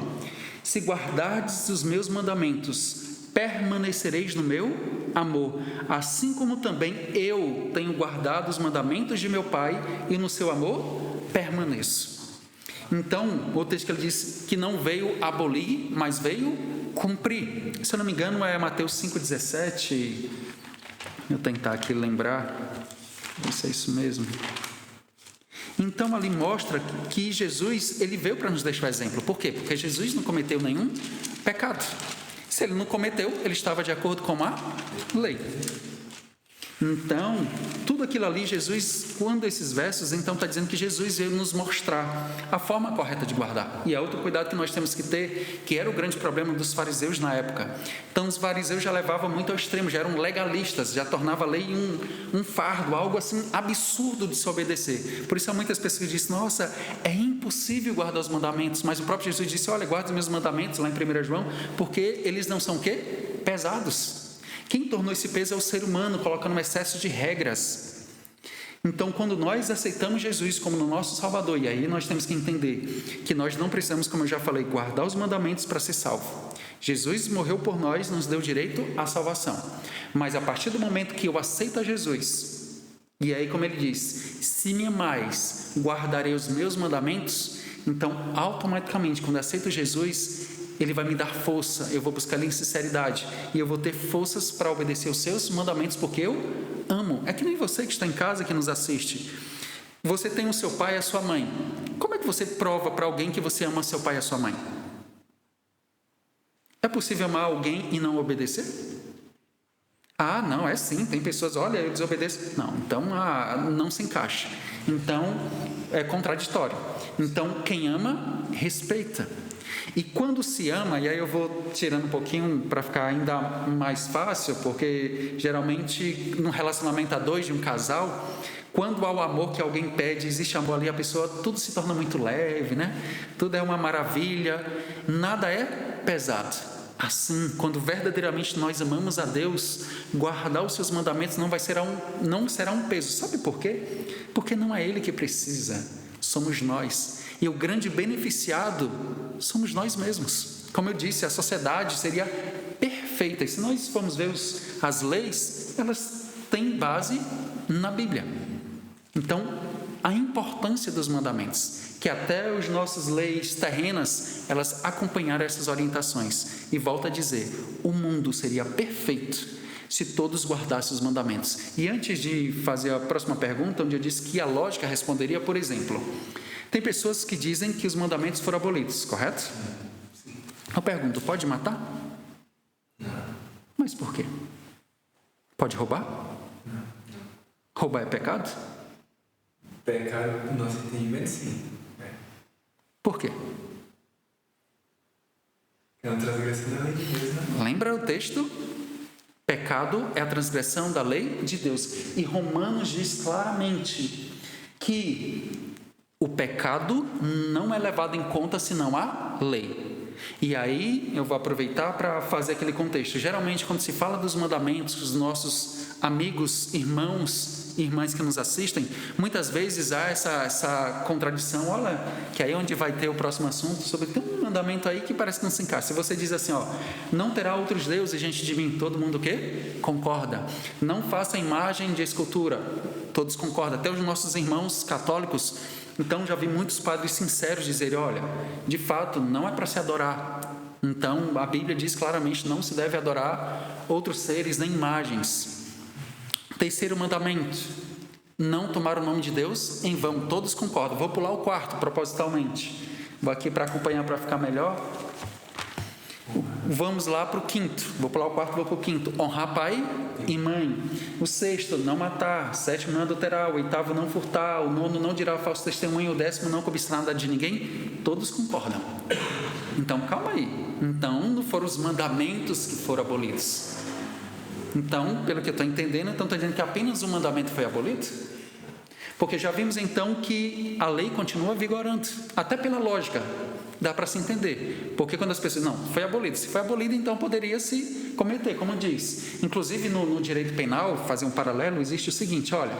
B: Se guardardes os meus mandamentos, permanecereis no meu amor, assim como também eu tenho guardado os mandamentos de meu Pai e no seu amor permaneço. Então, o texto que ele diz que não veio abolir, mas veio cumprir. Se eu não me engano, é Mateus 5,17. Eu tentar aqui lembrar, não sei se é isso mesmo. Então ali mostra que Jesus, ele veio para nos deixar exemplo. Por quê? Porque Jesus não cometeu nenhum pecado. Se ele não cometeu, ele estava de acordo com a lei. Então, tudo aquilo ali, Jesus, quando esses versos, então está dizendo que Jesus veio nos mostrar a forma correta de guardar. E é outro cuidado que nós temos que ter, que era o grande problema dos fariseus na época. Então, os fariseus já levavam muito ao extremo, já eram legalistas, já tornava a lei um fardo, algo assim absurdo de se obedecer. Por isso há muitas pessoas que dizem, nossa, é impossível guardar os mandamentos, mas o próprio Jesus disse, olha, guarda os meus mandamentos, lá em 1 João, porque eles não são o quê? Pesados. Quem tornou esse peso é o ser humano, colocando um excesso de regras. Então, quando nós aceitamos Jesus como nosso Salvador, e aí nós temos que entender que nós não precisamos, como eu já falei, guardar os mandamentos para ser salvo. Jesus morreu por nós, nos deu direito à salvação. Mas a partir do momento que eu aceito a Jesus, e aí como ele diz, se me amais, guardarei os meus mandamentos, então automaticamente, quando eu aceito Jesus, Ele vai me dar força, eu vou buscar Ele em sinceridade, e eu vou ter forças para obedecer os seus mandamentos, porque eu amo. É que nem você que está em casa, que nos assiste. Você tem o seu pai e a sua mãe. Como é que você prova para alguém que você ama seu pai e a sua mãe? É possível amar alguém e não obedecer? Ah, não, é sim. Tem pessoas, olha, eu desobedeço. Não, então não se encaixa. Então, é contraditório. Então, quem ama, respeita. E quando se ama, e aí eu vou tirando um pouquinho para ficar ainda mais fácil, porque geralmente no relacionamento a dois de um casal, quando há o amor que alguém pede, existe amor ali, a pessoa, tudo se torna muito leve, né? Tudo é uma maravilha, nada é pesado. Assim, quando verdadeiramente nós amamos a Deus, guardar os seus mandamentos não será um peso. Sabe por quê? Porque não é Ele que precisa, somos nós. E o grande beneficiado somos nós mesmos. Como eu disse, a sociedade seria perfeita. E se nós formos ver as leis, elas têm base na Bíblia. Então, a importância dos mandamentos, que até as nossas leis terrenas, elas acompanharam essas orientações. E volto a dizer, o mundo seria perfeito se todos guardassem os mandamentos. E antes de fazer a próxima pergunta, onde eu disse que a lógica responderia, por exemplo, tem pessoas que dizem que os mandamentos foram abolidos, correto?
C: Sim.
B: Eu pergunto, pode matar?
C: Não.
B: Mas por quê? Pode roubar?
C: Não.
B: Roubar é pecado?
C: Pecado, no nosso entendimento, sim.
B: Por quê?
C: É uma transgressão da lei de Deus, né?
B: Lembra o texto? Pecado é a transgressão da lei de Deus. E Romanos diz claramente que o pecado não é levado em conta senão a lei. E aí eu vou aproveitar para fazer aquele contexto. Geralmente, quando se fala dos mandamentos, os nossos amigos, irmãos e irmãs que nos assistem, muitas vezes há essa contradição. Olha, que aí é onde vai ter o próximo assunto, sobre tem um mandamento aí que parece que não se encaixa. Se você diz assim, não terá outros deuses diante de mim, todo mundo o quê? Concorda. Não faça imagem de escultura, todos concordam. Até os nossos irmãos católicos. Então, já vi muitos padres sinceros dizerem, olha, de fato, não é para se adorar. Então, a Bíblia diz claramente, não se deve adorar outros seres nem imagens. Terceiro mandamento, não tomar o nome de Deus em vão. Todos concordam. Vou pular o quarto, propositalmente. Vou aqui para acompanhar, para ficar melhor. Vamos lá para o quinto. Vou pular o quarto, vou para o quinto. Honrar pai e mãe. O sexto, não matar. Sétimo, não adulterar. O oitavo, não furtar. O nono, não dirá falso testemunho. O décimo, não cobiçar nada de ninguém. Todos concordam. Então, calma aí. Então, não foram os mandamentos que foram abolidos. Então, pelo que eu estou entendendo, estou dizendo que apenas um mandamento foi abolido? Porque já vimos então que a lei continua vigorando. Até pela lógica. Dá para se entender, porque quando as pessoas, não, foi abolido, se foi abolido, então poderia se cometer, como diz. Inclusive no direito penal, fazer um paralelo, existe o seguinte, olha,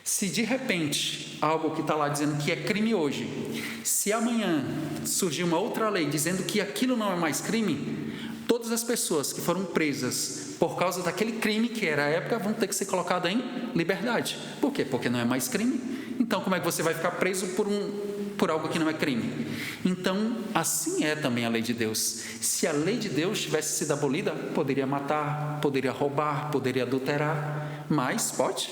B: se de repente, algo que está lá dizendo que é crime hoje, se amanhã surgir uma outra lei dizendo que aquilo não é mais crime, todas as pessoas que foram presas por causa daquele crime que era a época, vão ter que ser colocadas em liberdade. Por quê? Porque não é mais crime. Então, como é que você vai ficar preso por algo que não é crime? Então, assim é também a lei de Deus. Se a lei de Deus tivesse sido abolida, poderia matar, poderia roubar, poderia adulterar, mas pode?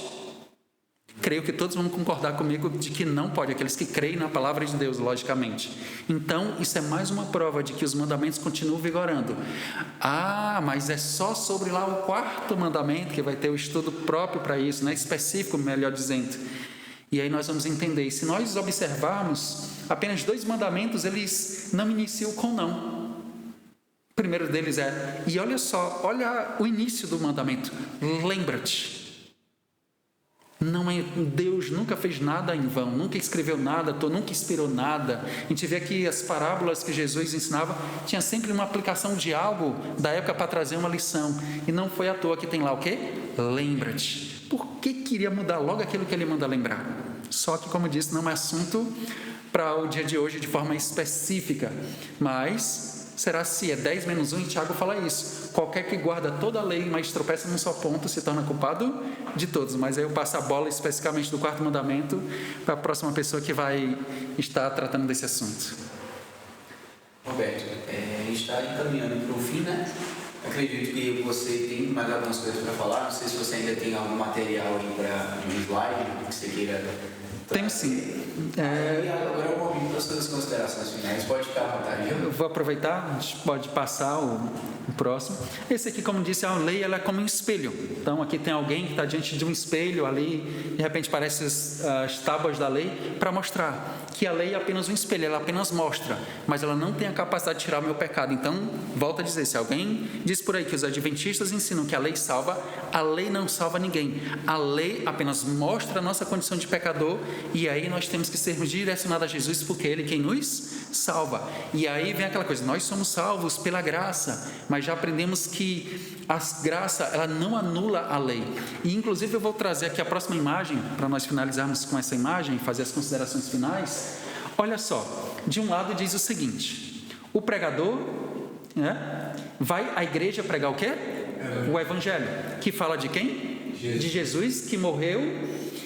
B: creio que todos vão concordar comigo de que não pode, aqueles que creem na palavra de Deus, logicamente. Então, isso é mais uma prova de que os mandamentos continuam vigorando. Mas é só sobre lá o 4º mandamento, que vai ter o estudo próprio para isso, né? Específico, melhor dizendo. E aí nós vamos entender, e se nós observarmos, apenas 2 mandamentos, eles não iniciam com não. O primeiro deles é, e olha só, olha o início do mandamento, lembra-te. Não é, Deus nunca fez nada em vão, nunca escreveu nada, nunca inspirou nada. A gente vê que as parábolas que Jesus ensinava tinha sempre uma aplicação de algo da época para trazer uma lição. E não foi à toa que tem lá o quê? Lembra-te. Por que queria mudar logo aquilo que ele manda lembrar? Só que, como disse, não é assunto para o dia de hoje de forma específica. Mas será se é 10 menos 1, e Tiago fala isso. Qualquer que guarda toda a lei, mas tropeça num só ponto, se torna culpado de todos. Mas aí eu passo a bola especificamente do 4º mandamento para a próxima pessoa que vai estar tratando desse assunto.
A: Roberto, a gente está encaminhando para o fim, né? Acredito que você tem mais algumas coisas para falar. Não sei se você ainda tem algum material aí para um slide que você queira.
B: Tenho sim.
A: E agora é o momento das suas considerações finais. Pode ficar à vontade.
B: Eu vou aproveitar, a gente pode passar o próximo. Esse aqui, como disse, a lei ela é como um espelho. Então, aqui tem alguém que está diante de um espelho ali, de repente parece as tábuas da lei, para mostrar que a lei é apenas um espelho, ela apenas mostra, mas ela não tem a capacidade de tirar o meu pecado. Então, volto a dizer, se alguém diz por aí que os adventistas ensinam que a lei salva, a lei não salva ninguém. A lei apenas mostra a nossa condição de pecador, e aí nós temos que sermos direcionados a Jesus, porque Ele é quem nos salva. E aí vem aquela coisa, nós somos salvos pela graça, mas já aprendemos que a graça, ela não anula a lei. E inclusive eu vou trazer aqui a próxima imagem, para nós finalizarmos com essa imagem e fazer as considerações finais. Olha só, de um lado diz o seguinte, o pregador, né, vai à igreja pregar o quê? O evangelho, que fala de quem? De Jesus, que morreu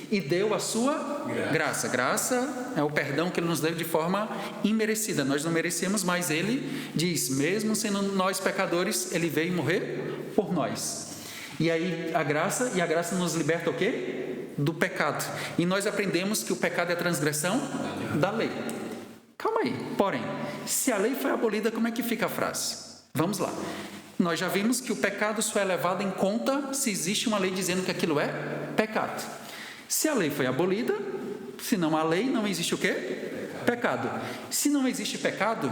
B: e deu a sua graça. Graça é o perdão que Ele nos deu de forma imerecida. Nós não merecemos, mas Ele diz, mesmo sendo nós pecadores, Ele veio morrer por nós. E aí a graça nos liberta o quê? Do pecado. E nós aprendemos que o pecado é a transgressão da lei. Calma aí. Porém, se a lei foi abolida, como é que fica a frase? Vamos lá. Nós já vimos que o pecado só é levado em conta se existe uma lei dizendo que aquilo é pecado. Se a lei foi abolida, se não há lei, não existe o quê? Pecado. Se não existe pecado,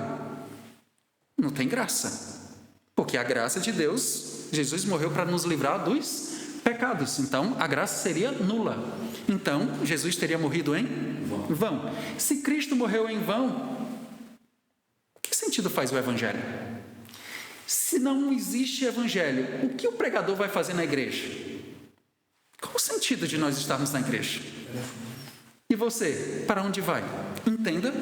B: não tem graça. Porque a graça de Deus, Jesus morreu para nos livrar dos pecados. Então, a graça seria nula. Então, Jesus teria morrido em vão. Se Cristo morreu em vão, que sentido faz o Evangelho? Se não existe Evangelho, o que o pregador vai fazer na igreja? Qual o sentido de nós estarmos na igreja? E você, para onde vai? Entenda.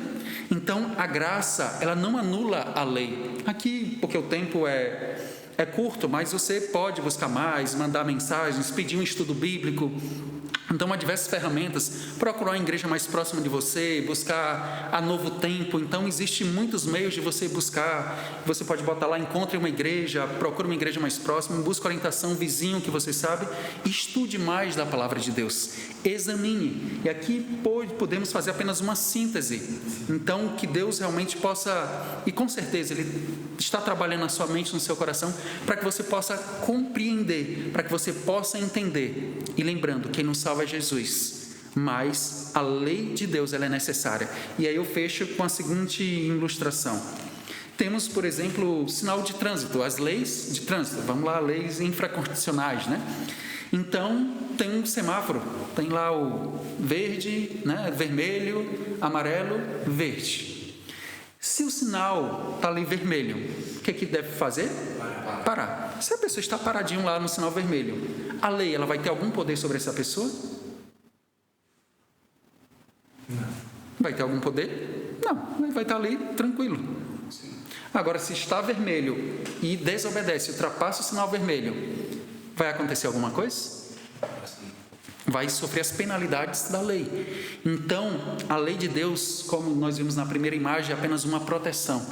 B: Então, a graça, ela não anula a lei. Aqui, porque o tempo é curto, mas você pode buscar mais, mandar mensagens, pedir um estudo bíblico. Então, há diversas ferramentas, procurar uma igreja mais próxima de você, buscar a Novo Tempo. Então, existem muitos meios de você buscar. Você pode botar lá, encontre uma igreja, procure uma igreja mais próxima, busque orientação, vizinho que você sabe, estude mais da palavra de Deus, examine. E aqui podemos fazer apenas uma síntese. Então, que Deus realmente possa, e com certeza Ele está trabalhando na sua mente, no seu coração, para que você possa compreender, para que você possa entender. E lembrando, quem nos salva é Jesus, mas a lei de Deus ela é necessária. E aí eu fecho com a seguinte ilustração. Temos, por exemplo, o sinal de trânsito, as leis de trânsito, vamos lá, leis infraconstitucionais, né? Então, tem um semáforo, tem lá o verde, né? Vermelho, amarelo, verde. Se o sinal está ali vermelho, o que deve fazer? Parar. Se a pessoa está paradinho lá no sinal vermelho, a lei ela vai ter algum poder sobre essa pessoa?
C: Não.
B: Vai ter algum poder? Não, ele vai estar ali tranquilo. Agora, se está vermelho e desobedece, ultrapassa o sinal vermelho, vai acontecer alguma coisa? Vai sofrer as penalidades da lei. Então, a lei de Deus, como nós vimos na primeira imagem, é apenas uma proteção.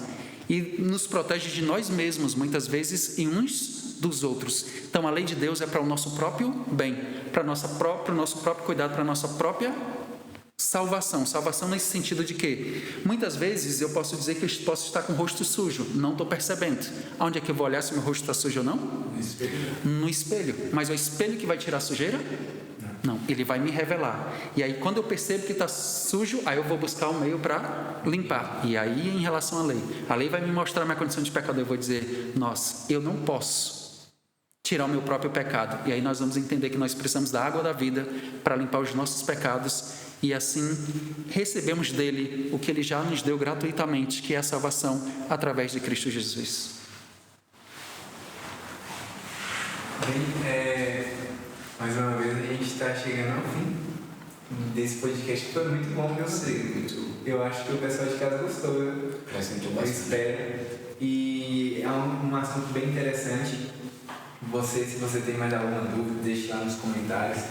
B: E nos protege de nós mesmos, muitas vezes, e uns dos outros. Então a lei de Deus é para o nosso próprio bem, para o nosso próprio cuidado, para a nossa própria salvação. Salvação nesse sentido de que muitas vezes eu posso dizer que eu posso estar com o rosto sujo, não estou percebendo. Aonde é que eu vou olhar se meu rosto está sujo ou não? No espelho. Mas é o espelho que vai tirar a sujeira? Não, ele vai me revelar. E aí quando eu percebo que está sujo, aí eu vou buscar um meio para limpar. E aí em relação à lei vai me mostrar minha condição de pecador. Eu vou dizer, nossa, eu não posso tirar o meu próprio pecado. E aí nós vamos entender que nós precisamos da água da vida para limpar os nossos pecados. E assim recebemos dele o que ele já nos deu gratuitamente, que é a salvação através de Cristo Jesus.
C: Bem, mais uma vez a gente está chegando ao fim desse podcast, que foi muito bom, eu sei. Eu acho que o pessoal de casa gostou, eu espero. E é um assunto bem interessante. Se você tem mais alguma dúvida, deixe lá nos comentários,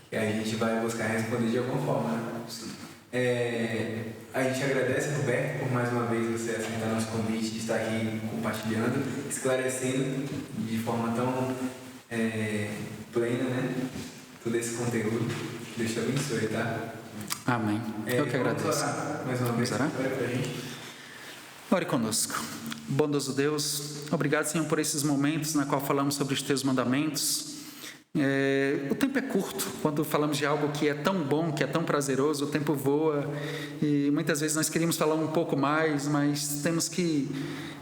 C: que a gente vai buscar responder de alguma forma, né? A gente agradece, Roberto, por mais uma vez você aceitar nosso convite de estar aqui compartilhando, esclarecendo de forma tão plena, né? Todo esse conteúdo. Deus te abençoe, tá?
B: Amém. Eu que agradeço.
C: Orar mais uma vez.
B: Ore
C: pra gente.
B: Ore conosco. Bondoso Deus, obrigado, Senhor, por esses momentos na qual falamos sobre os teus mandamentos. O tempo é curto. Quando falamos de algo que é tão bom, que é tão prazeroso, o tempo voa e muitas vezes nós queríamos falar um pouco mais, mas temos que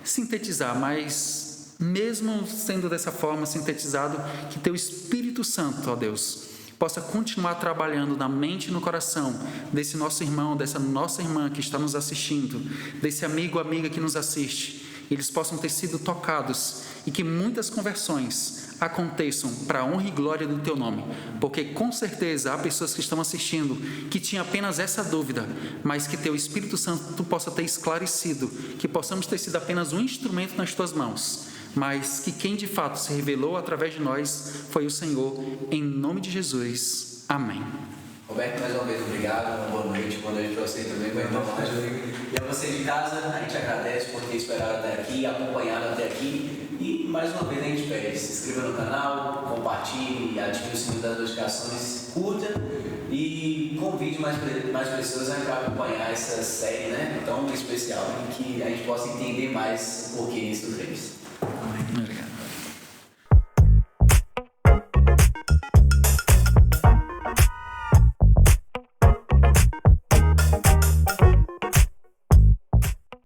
B: sintetizar. Mas mesmo sendo dessa forma sintetizado, que teu Espírito Santo, ó Deus, possa continuar trabalhando na mente e no coração desse nosso irmão, dessa nossa irmã que está nos assistindo, desse amigo ou amiga que nos assiste. Eles possam ter sido tocados e que muitas conversões aconteçam para a honra e glória do Teu nome, porque com certeza há pessoas que estão assistindo que tinham apenas essa dúvida, mas que Teu Espírito Santo possa ter esclarecido, que possamos ter sido apenas um instrumento nas Tuas mãos, mas que quem de fato se revelou através de nós foi o Senhor, em nome de Jesus. Amém.
A: Roberto, mais uma vez, obrigado, uma boa noite para você também, vai tomar. E a você de casa, a gente agradece por ter esperado até aqui, acompanhado até aqui. E mais uma vez a gente pede, se inscreva no canal, compartilhe, ative o sininho das notificações, curta e convide mais pessoas a acompanhar essa série, né, tão especial, em que a gente possa entender mais o porquê isso fez.